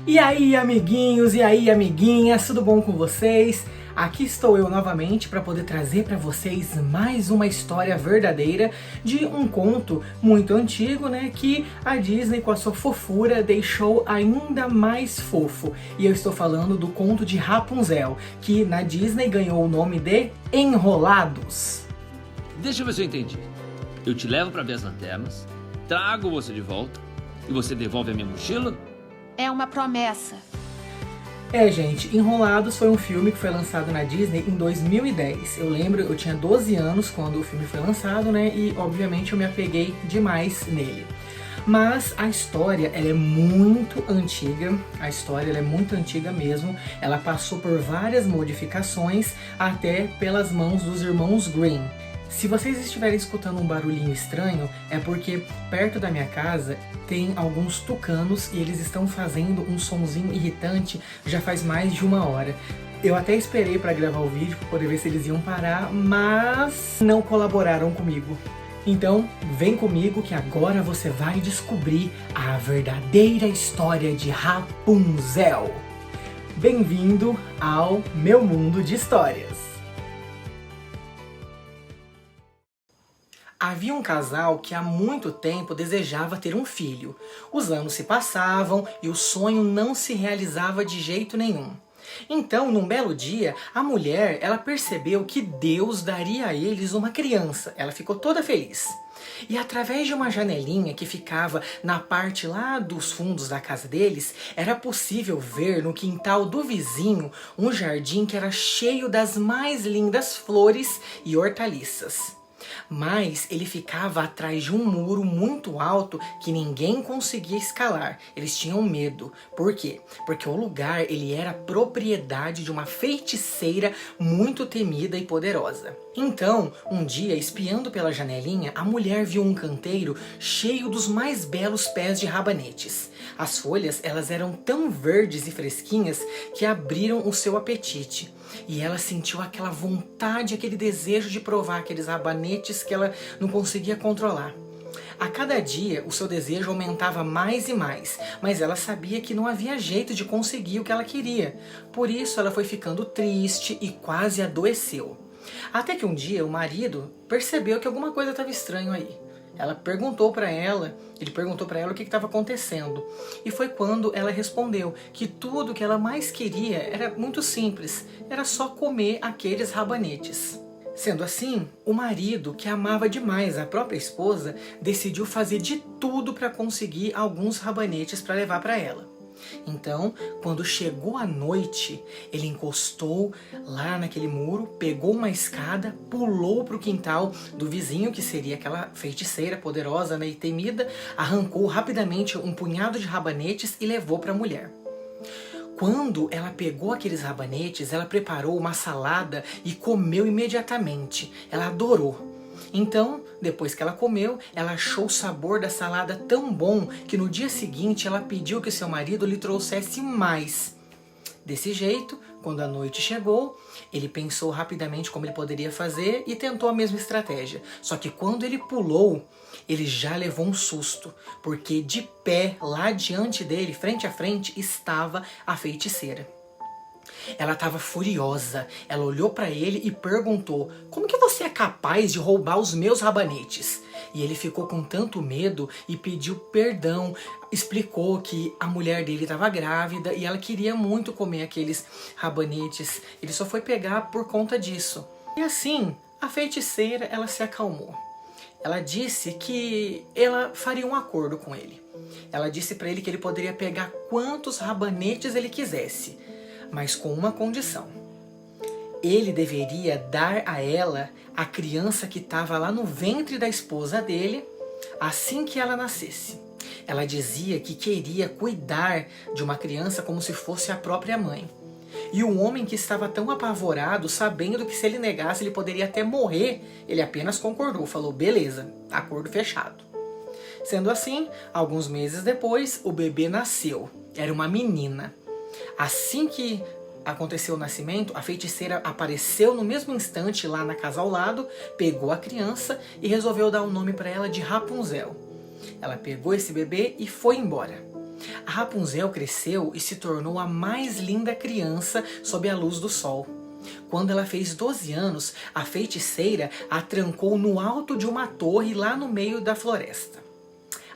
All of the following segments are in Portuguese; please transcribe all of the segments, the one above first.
E aí, amiguinhos, e aí, amiguinhas, tudo bom com vocês? Aqui estou eu novamente para poder trazer para vocês mais uma história verdadeira de um conto muito antigo, né, que a Disney com a sua fofura deixou ainda mais fofo. E eu estou falando do conto de Rapunzel, que na Disney ganhou o nome de Enrolados. Deixa eu ver se eu entendi. Eu te levo para ver as lanternas, trago você de volta e você devolve a minha mochila? É uma promessa. Gente, Enrolados foi um filme que foi lançado na Disney em 2010. Eu lembro, eu tinha 12 anos quando o filme foi lançado, né? E obviamente eu me apeguei demais nele. Mas a história, ela é muito antiga, ela é muito antiga mesmo. Ela passou por várias modificações, até pelas mãos dos irmãos Grimm. Se vocês estiverem escutando um barulhinho estranho, é porque perto da minha casa tem alguns tucanos e eles estão fazendo um sonzinho irritante já faz mais de 1 hora. Eu até esperei para gravar o vídeo para poder ver se eles iam parar, mas não colaboraram comigo. Então, vem comigo que agora você vai descobrir a verdadeira história de Rapunzel. Bem-vindo ao meu mundo de histórias. Havia um casal que há muito tempo desejava ter um filho. Os anos se passavam e o sonho não se realizava de jeito nenhum. Então, num belo dia, a mulher, ela percebeu que Deus daria a eles uma criança. Ela ficou toda feliz. E através de uma janelinha que ficava na parte lá dos fundos da casa deles, era possível ver no quintal do vizinho um jardim que era cheio das mais lindas flores e hortaliças. Mas ele ficava atrás de um muro muito alto que ninguém conseguia escalar. Eles tinham medo. Por quê? Porque o lugar ele era propriedade de uma feiticeira muito temida e poderosa. Então, um dia, espiando pela janelinha, a mulher viu um canteiro cheio dos mais belos pés de rabanetes. As folhas, elas eram tão verdes e fresquinhas que abriram o seu apetite. E ela sentiu aquela vontade, aquele desejo de provar aqueles rabanetes que ela não conseguia controlar. A cada dia, o seu desejo aumentava mais e mais, mas ela sabia que não havia jeito de conseguir o que ela queria. Por isso, ela foi ficando triste e quase adoeceu. Até que um dia, o marido percebeu que alguma coisa estava estranha aí. Ele perguntou para ela o que estava acontecendo. E foi quando ela respondeu que tudo que ela mais queria era muito simples, era só comer aqueles rabanetes. Sendo assim, o marido, que amava demais a própria esposa, decidiu fazer de tudo para conseguir alguns rabanetes para levar para ela. Então, quando chegou a noite, ele encostou lá naquele muro, pegou uma escada, pulou para o quintal do vizinho, que seria aquela feiticeira poderosa, né, e temida, arrancou rapidamente um punhado de rabanetes e levou para a mulher. Quando ela pegou aqueles rabanetes, ela preparou uma salada e comeu imediatamente. Ela adorou. Então, depois que ela comeu, ela achou o sabor da salada tão bom que no dia seguinte ela pediu que seu marido lhe trouxesse mais. Desse jeito, quando a noite chegou, ele pensou rapidamente como ele poderia fazer e tentou a mesma estratégia. Só que quando ele pulou, ele já levou um susto, porque de pé, lá diante dele, frente a frente, estava a feiticeira. Ela estava furiosa, ela olhou para ele e perguntou: como que você é capaz de roubar os meus rabanetes? E ele ficou com tanto medo e pediu perdão, explicou que a mulher dele estava grávida e ela queria muito comer aqueles rabanetes, ele só foi pegar por conta disso. E assim, a feiticeira, ela se acalmou. Ela disse que ela faria um acordo com ele. Ela disse para ele que ele poderia pegar quantos rabanetes ele quisesse, mas com uma condição. Ele deveria dar a ela a criança que estava lá no ventre da esposa dele assim que ela nascesse. Ela dizia que queria cuidar de uma criança como se fosse a própria mãe. E o homem, que estava tão apavorado, sabendo que se ele negasse ele poderia até morrer, ele apenas concordou, falou: beleza, acordo fechado. Sendo assim, alguns meses depois, o bebê nasceu. Era uma menina. Assim que aconteceu o nascimento, a feiticeira apareceu no mesmo instante lá na casa ao lado, pegou a criança e resolveu dar o nome para ela de Rapunzel. Ela pegou esse bebê e foi embora. A Rapunzel cresceu e se tornou a mais linda criança sob a luz do sol. Quando ela fez 12 anos, a feiticeira a trancou no alto de uma torre lá no meio da floresta.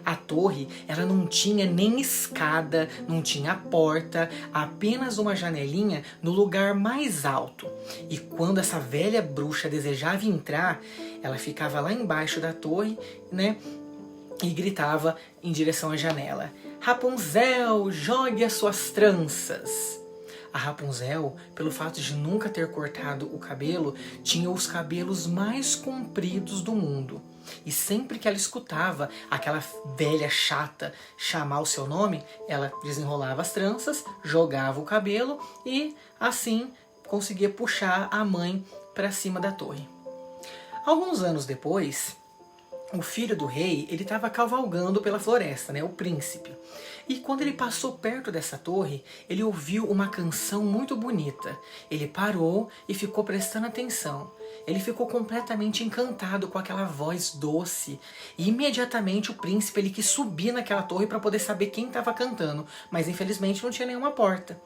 A torre, ela não tinha nem escada, não tinha porta, apenas uma janelinha no lugar mais alto. E quando essa velha bruxa desejava entrar, ela ficava lá embaixo da torre, né? E gritava em direção à janela: Rapunzel, jogue as suas tranças. A Rapunzel, pelo fato de nunca ter cortado o cabelo, tinha os cabelos mais compridos do mundo. E sempre que ela escutava aquela velha chata chamar o seu nome, ela desenrolava as tranças, jogava o cabelo e assim conseguia puxar a mãe para cima da torre. Alguns anos depois, o filho do rei, ele estava cavalgando pela floresta, né, o príncipe. E quando ele passou perto dessa torre, ele ouviu uma canção muito bonita. Ele parou e ficou prestando atenção. Ele ficou completamente encantado com aquela voz doce. E imediatamente o príncipe ele quis subir naquela torre para poder saber quem estava cantando. Mas infelizmente não tinha nenhuma porta.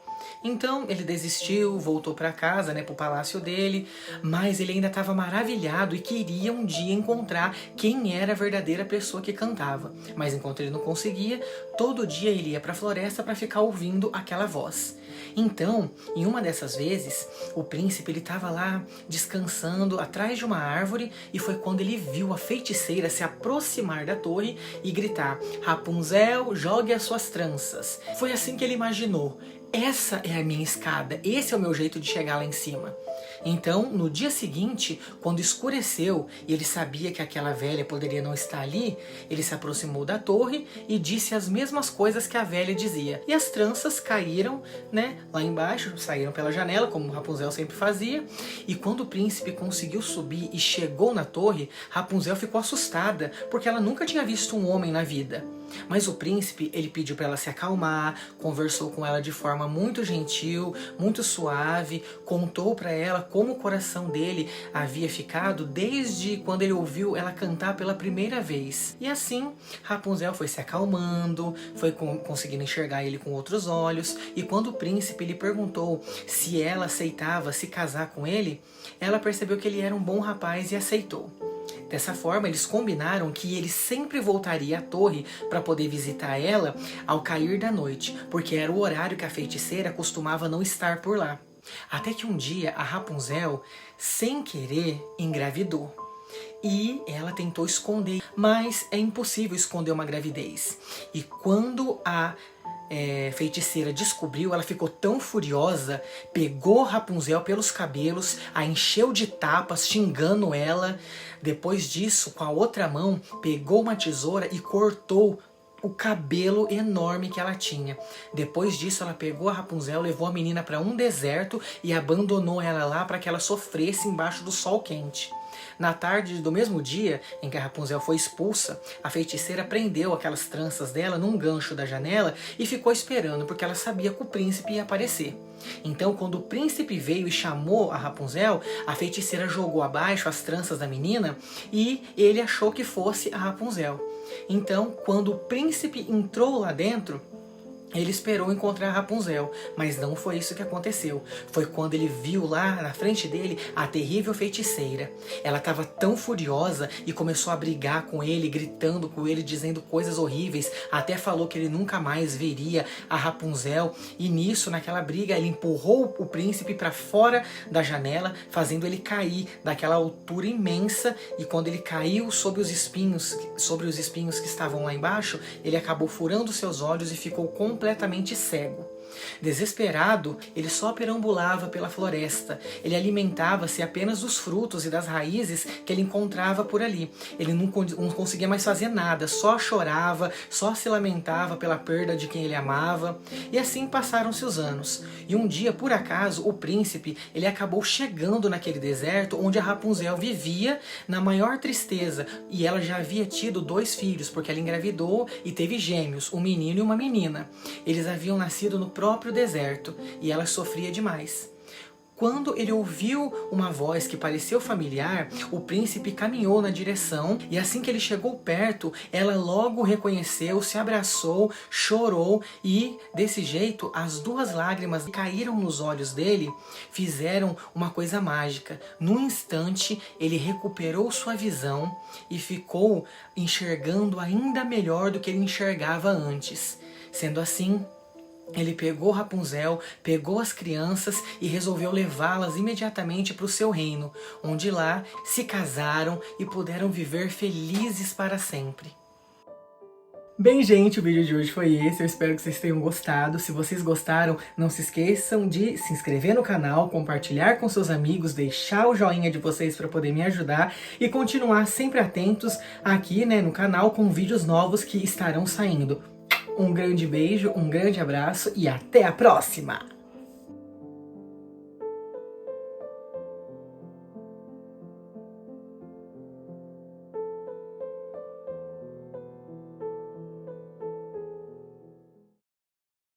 Então ele desistiu, voltou para casa, né, para o palácio dele. Mas ele ainda estava maravilhado e queria um dia encontrar quem era a verdadeira pessoa que cantava. Mas enquanto ele não conseguia, todo dia ele ia para a floresta para ficar ouvindo aquela voz. Então, em uma dessas vezes, o príncipe ele estava lá descansando atrás de uma árvore e foi quando ele viu a feiticeira se aproximar da torre e gritar: Rapunzel, jogue as suas tranças. Foi assim que ele imaginou: essa é a minha escada, esse é o meu jeito de chegar lá em cima. Então, no dia seguinte, quando escureceu e ele sabia que aquela velha poderia não estar ali, ele se aproximou da torre e disse as mesmas coisas que a velha dizia. E as tranças caíram, né, lá embaixo, saíram pela janela, como Rapunzel sempre fazia. E quando o príncipe conseguiu subir e chegou na torre, Rapunzel ficou assustada, porque ela nunca tinha visto um homem na vida. Mas o príncipe, ele pediu para ela se acalmar, conversou com ela de forma muito gentil, muito suave, contou para ela como o coração dele havia ficado desde quando ele ouviu ela cantar pela primeira vez. E assim, Rapunzel foi se acalmando, foi conseguindo enxergar ele com outros olhos, e quando o príncipe lhe perguntou se ela aceitava se casar com ele, ela percebeu que ele era um bom rapaz e aceitou. Dessa forma, eles combinaram que ele sempre voltaria à torre para poder visitar ela ao cair da noite, porque era o horário que a feiticeira costumava não estar por lá. Até que um dia a Rapunzel, sem querer, engravidou. E ela tentou esconder, mas é impossível esconder uma gravidez. E quando a feiticeira descobriu, ela ficou tão furiosa, pegou Rapunzel pelos cabelos, a encheu de tapas, xingando ela. Depois disso, com a outra mão, pegou uma tesoura e cortou o cabelo enorme que ela tinha. Depois disso, ela pegou a Rapunzel, levou a menina para um deserto e abandonou ela lá para que ela sofresse embaixo do sol quente. Na tarde do mesmo dia em que a Rapunzel foi expulsa, a feiticeira prendeu aquelas tranças dela num gancho da janela e ficou esperando, porque ela sabia que o príncipe ia aparecer. Então, quando o príncipe veio e chamou a Rapunzel, a feiticeira jogou abaixo as tranças da menina e ele achou que fosse a Rapunzel. Então, quando o príncipe entrou lá dentro, ele esperou encontrar a Rapunzel, mas não foi isso que aconteceu. Foi quando ele viu lá na frente dele a terrível feiticeira. Ela estava tão furiosa e começou a brigar com ele, gritando com ele, dizendo coisas horríveis. Até falou que ele nunca mais veria a Rapunzel. E nisso, naquela briga, ele empurrou o príncipe para fora da janela, fazendo ele cair daquela altura imensa. E quando ele caiu sobre os espinhos que estavam lá embaixo, ele acabou furando seus olhos e ficou completamente cego. Desesperado, ele só perambulava pela floresta. Ele alimentava-se apenas dos frutos e das raízes que ele encontrava por ali. Ele não conseguia mais fazer nada, só chorava, só se lamentava pela perda de quem ele amava. E assim passaram-se os anos. E um dia, por acaso, o príncipe ele acabou chegando naquele deserto onde a Rapunzel vivia na maior tristeza. E ela já havia tido 2 filhos, porque ela engravidou e teve gêmeos, um menino e uma menina. Eles haviam nascido no próprio deserto e ela sofria demais. Quando ele ouviu uma voz que pareceu familiar, o príncipe caminhou na direção e assim que ele chegou perto, ela logo reconheceu, se abraçou, chorou e desse jeito as 2 lágrimas que caíram nos olhos dele fizeram uma coisa mágica. Num instante ele recuperou sua visão e ficou enxergando ainda melhor do que ele enxergava antes. Sendo assim, ele pegou Rapunzel, pegou as crianças e resolveu levá-las imediatamente para o seu reino, onde lá se casaram e puderam viver felizes para sempre. Bem, gente, o vídeo de hoje foi esse, eu espero que vocês tenham gostado. Se vocês gostaram, não se esqueçam de se inscrever no canal, compartilhar com seus amigos, deixar o joinha de vocês para poder me ajudar e continuar sempre atentos aqui, né, no canal com vídeos novos que estarão saindo. Um grande beijo, um grande abraço e até a próxima!